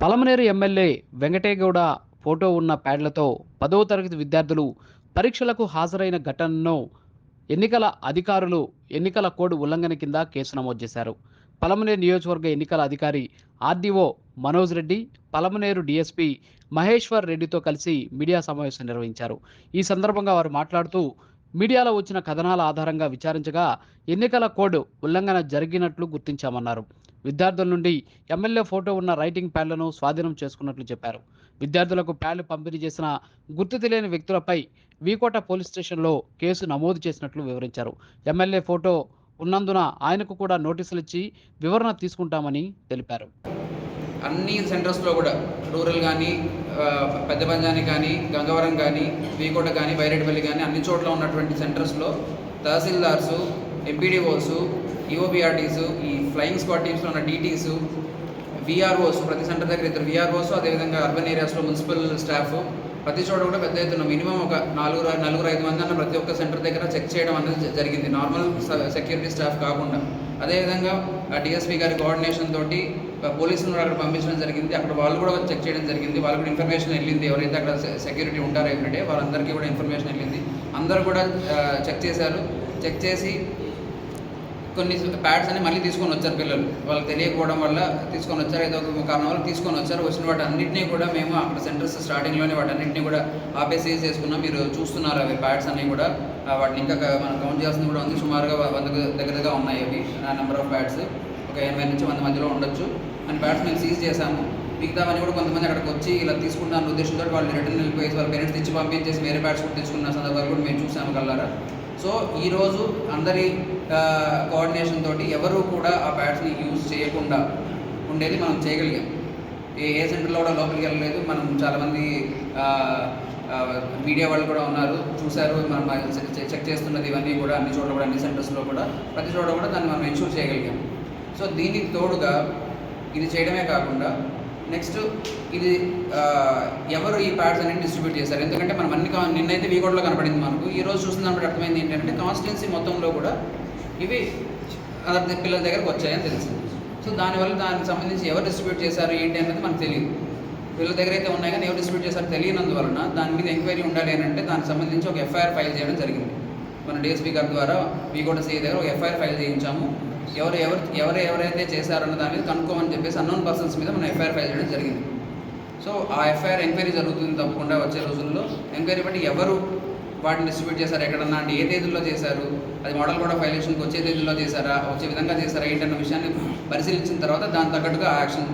Palamaner MLA Venkategowda photo ఉన్న ప్యాడ్లతో 10వ తరగతి విద్యార్థులు పరీక్షలకు హాజరైన ఘటనను ఎన్నికల అధికారులు ఎన్నికల కోడ్ ఉల్లంఘన కింద కేసు నమోదు చేశారు. పలమనేరు నియోజకవర్గ ఎన్నికల అధికారి ఆర్డీఓ మనోజ్ రెడ్డి, పలమనేరు డీఎస్పీ మహేశ్వర్ రెడ్డితో కలిసి మీడియా సమావేశం నిర్వహించారు. ఈ సందర్భంగా వారు మాట్లాడుతూ మీడియాలో వచ్చిన కథనాల ఆధారంగా విచారించగా ఎన్నికల కోడ్ ఉల్లంఘన జరిగినట్లు గుర్తించామన్నారు. విద్యార్థుల నుండి ఎమ్మెల్యే ఫోటో ఉన్న రైటింగ్ ప్యాడ్లను స్వాధీనం చేసుకున్నట్లు చెప్పారు. విద్యార్థులకు ప్యాడ్లు పంపిణీ చేసిన గుర్తు తెలియని వ్యక్తులపై వీకోట పోలీస్ స్టేషన్లో కేసు నమోదు చేసినట్లు వివరించారు. ఎమ్మెల్యే ఫోటో ఉన్నందున ఆయనకు కూడా నోటీసులు ఇచ్చి వివరణ తీసుకుంటామని తెలిపారు. అన్ని సెంటర్స్లో కూడా రూరల్ కానీ, పెద్ద పంజాని కానీ, గంగవరం కానీ, వీకోట కానీ, బైరెడ్డిపల్లి కానీ అన్ని చోట్ల ఉన్నటువంటి సెంటర్స్లో తహసీల్దార్సు, ఎంపీడీఓసు, ఈఓబీఆర్టీసు, ఈ ఫ్లయింగ్ స్క్వాడ్ టీమ్స్లో ఉన్న డీటీసు, వీఆర్ఓస్, ప్రతి సెంటర్ దగ్గర 2 వీఆర్ఓస్, అదేవిధంగా అర్బన్ ఏరియాస్లో మున్సిపల్ స్టాఫ్ ప్రతి చోట కూడా పెద్ద ఎత్తున మినిమం ఒక 4-5 మంది అన్న ప్రతి ఒక్క సెంటర్ దగ్గర చెక్ చేయడం అనేది జరిగింది, నార్మల్ సెక్యూరిటీ స్టాఫ్ కాకుండా. అదేవిధంగా డిఎస్పీ గారి కోఆర్డినేషన్ తోటి పోలీసులను అక్కడ పంపించడం జరిగింది. అక్కడ వాళ్ళు కూడా చెక్ చేయడం జరిగింది. వాళ్ళకి కూడా ఇన్ఫర్మేషన్ వెళ్ళింది, ఎవరైతే అక్కడ సెక్యూరిటీ ఉంటారో ఎవ్రీడే వాళ్ళందరికీ కూడా ఇన్ఫర్మేషన్ వెళ్ళింది. అందరూ కూడా చెక్ చేశారు. చెక్ చేసి కొన్ని ప్యాడ్స్ అని మళ్ళీ తీసుకొని వచ్చారు పిల్లలు. వాళ్ళకి తెలియకపోవడం వల్ల తీసుకొని వచ్చారు, ఏదో ఒక కారణం వల్ల తీసుకొని వచ్చారు. వచ్చిన వాటి అన్నింటినీ కూడా మేము అక్కడ సెంటర్స్ స్టార్టింగ్లోనే వాటన్నింటినీ కూడా ఆపేసి చేసుకున్నాం. మీరు చూస్తున్నారు అవి ప్యాడ్స్ అన్నీ కూడా, వాటిని ఇంకా మనం కౌంట్ చేస్తుంది కూడా ఉంది. సుమారుగా 100 దగ్గరగా ఉన్నాయి అవి నెంబర్ ఆఫ్ ప్యాడ్స్. ఒక 80 నుంచి 100 మధ్యలో ఉండొచ్చు. అండ్ ప్యాడ్స్ మేము సీజ్ చేశాము. మిగతావన్నీ కూడా కొంతమంది అక్కడికి వచ్చి ఇలా తీసుకుంటాను ఉద్దేశంతో వాళ్ళు రిటర్న్ వెళ్ళిపోయి వాళ్ళ పేరెంట్స్ తెచ్చి పంపించేసి వేరే ప్యాడ్స్ కూడా తెచ్చుకున్న సందర్భాలు కూడా మేము చూసాము కల్లారా. సో ఈరోజు అందరి కోఆర్డినేషన్ తోటి ఎవరు కూడా ఆ ప్యాడ్స్ని యూజ్ చేయకుండా ఉండేది మనం చేయగలిగాం. ఏ సెంటర్లో కూడా లోపలికి వెళ్ళలేదు. మనం చాలామంది మీడియా వాళ్ళు కూడా ఉన్నారు, చూశారు. మనం చెక్ చేస్తున్నది ఇవన్నీ కూడా అన్ని చోట్ల కూడా, అన్ని సెంటర్స్లో కూడా ప్రతి చోట కూడా దాన్ని మనం ఎన్షూర్ చేయగలిగాం. సో దీనికి తోడుగా ఇది చేయడమే కాకుండా నెక్స్ట్ ఇది ఎవరు ఈ ప్యాడ్స్ అనేది డిస్ట్రిబ్యూట్ చేశారు. ఎందుకంటే మనం నిన్నైతే వీకోట్లో కనపడింది మనకు. ఈరోజు చూస్తున్నప్పుడు అర్థమైంది ఏంటంటే కాన్స్టిట్యున్సీ మొత్తంలో కూడా ఇవి పిల్లల దగ్గరకు వచ్చాయని తెలిసింది. సో దానికి సంబంధించి ఎవరు డిస్ట్రిబ్యూట్ చేశారు ఏంటి అనేది మనకు తెలియదు. పిల్లల దగ్గర అయితే ఉన్నాయి కానీ ఎవరు డిస్ట్రిబ్యూట్ చేశారు తెలియనందువలన దాని మీద ఎంక్వైరీ ఉండాలి అని అంటే దానికి సంబంధించి ఒక ఎఫ్ఐఆర్ ఫైల్ చేయడం జరిగింది. మన డిఎస్పీ గారి ద్వారా వీకోట సిఐ దగ్గర ఒక ఎఫ్ఐఆర్ ఫైల్ చేయించాము. ఎవరైతే చేశారన్న దాని మీద కనుక్కోమని చెప్పేసి అన్నోన్ పర్సన్స్ మీద మనం ఎఫ్ఐఆర్ ఫైల్ చేయడం జరిగింది. సో ఆ ఎఫ్ఐఆర్ ఎంక్వైరీ జరుగుతుంది తప్పకుండా వచ్చే రోజుల్లో. ఎంక్వైరీ బట్టి ఎవరు వాటిని డిస్ట్రిబ్యూట్ చేశారు, ఎక్కడన్నా అంటే ఏ తేదీల్లో చేశారు, అది మోడల్ కూడా వైలేషన్కి వచ్చే తేదీల్లో చేశారా, వచ్చే విధంగా చేశారా ఏంటన్న విషయాన్ని పరిశీలించిన తర్వాత దాని తగ్గట్టుగా యాక్షన్